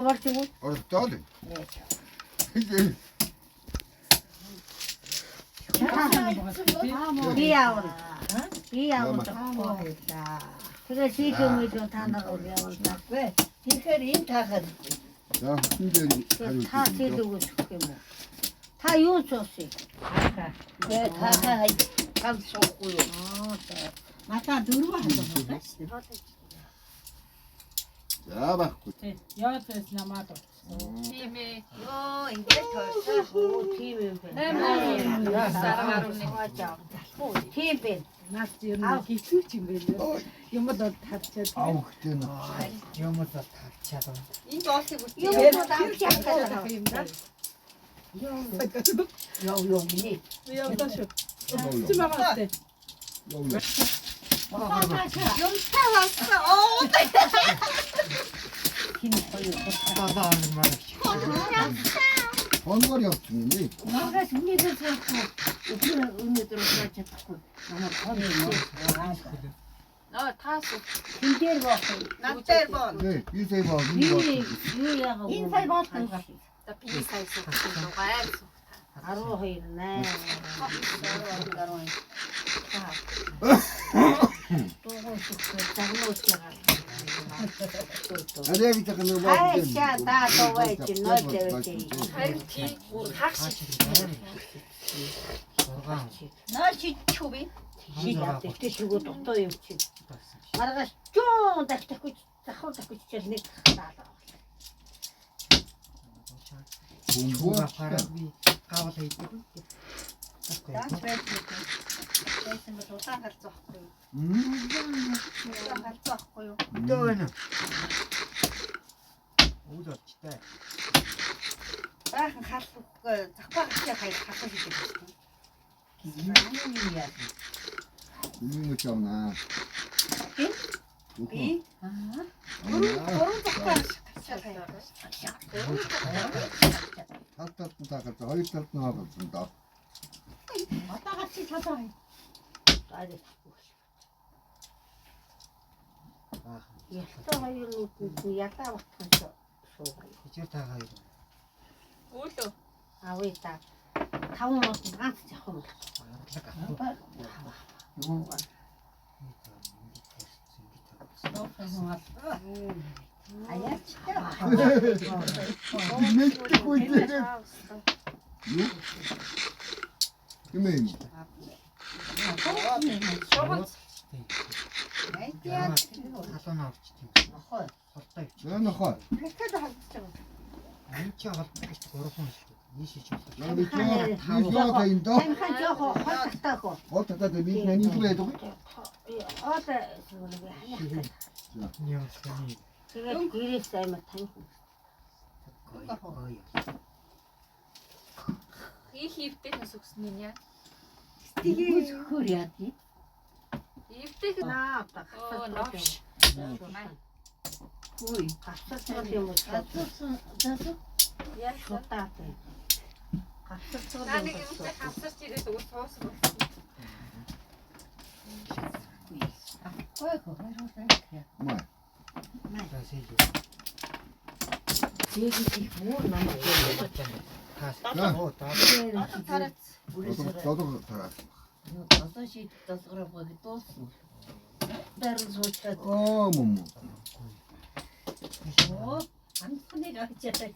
Орчгүй. Ордоо л. Би явна. Би явна. Тэгээ сийхэмэл та нар явна. Тэгэхээр энэ таахад. За энэ та сэлүүгч юм уу? Та юу цоосыг? Гэ таахаа хав суухгүй юу? Мата дөрөв хандсан байна. За баггүй. Яа тэс намаад. Тийм ээ. Йоо ингээд тойрсон. Оо тийм юм байна. Сараарууны Хаач. Тийм байна. Нас ер нь хийцүүч юм байна. Юмд тавчаад. Ав гэдэг нь. Юмд тавчаад. энд оолыг үгүй. Юу таах юм да? Ёо миний. Яа ташо. Чи магадгүй. Юм таваасан. Оо. Хин хоёр Бабаа маань. Хонгор явсан юм лээ. Магаас үнийгээс явахгүй. Өнөөдөр уусаад чадахгүй. Намайг хонь юм. Таас. Хин дээр боохоо. Надтай боо. Би сая боо. Юу яагаад? Энэ сая боолтой. Та би сая суусан гайр. 12 наа. Арай би тахна боо. Айша да товай чи нөтөвчи. Харин тий хагш. Наач чуби. Шийдээд тэгтээ дотоо юм чи. Маргааш чуу дахтахгүй захуу чил нэг даалаа. Бумбуга парад би гавал хийдэг. Даач байдаг. Тэсэн бол удаан гарцахгүй. Удаан гарцахгүй юу? Дөөно. Үүдэлчтэй. Баахан халах захпаа гачаа халах хийдэг гэсэн. Юм яа. Юм чамна. Би гурван захпаа гачаа Хаттат таагаад хоёр талд нь хаалсан даа. Атагаа чи цаасаа. Айд. Ястаа хоёр нүд ятаа батхан суугаа. Хичээр та хоёр. Өөлөө. Авъя та. 5 минут ганц явах юм. Аяач та. Мэдгүй дээ. Юу? Юмэн. Найдяа. Халуун авч тийм. Нохой. Холтой авч. Нохоо. Нэхэд хавцсан. Энд чи холтой гэж 3 хүн шүү. Нийшиж болох. Яг би яа та энэ доо. Таньхан жоохоо хатаах. Оо та би нани хүрээд байгаа. Ода зүгээр. Яа таны. Тэгээд гэрээс аймаа таньхан. Хийвтэй нас өгсөн юм яа. Тэгээ хөр яа тий. Хийвтэй Наа та. оо новш. Хөөе. Гацсан юм уу? Гацсан. Яа. Шутаатай. Гацсан Наа юм нэг юм чи хавсарч ирээд ус суусан болсон. Хөөе хөөе. Маа. Тасэж. Тэгээд их муу намайг Тас. За. Оо таа. Тараац. Додоо тараа. Одоо шийд тасгараа боги дуусна. Даран суучаад Оо мом. оо анхныг авчаа.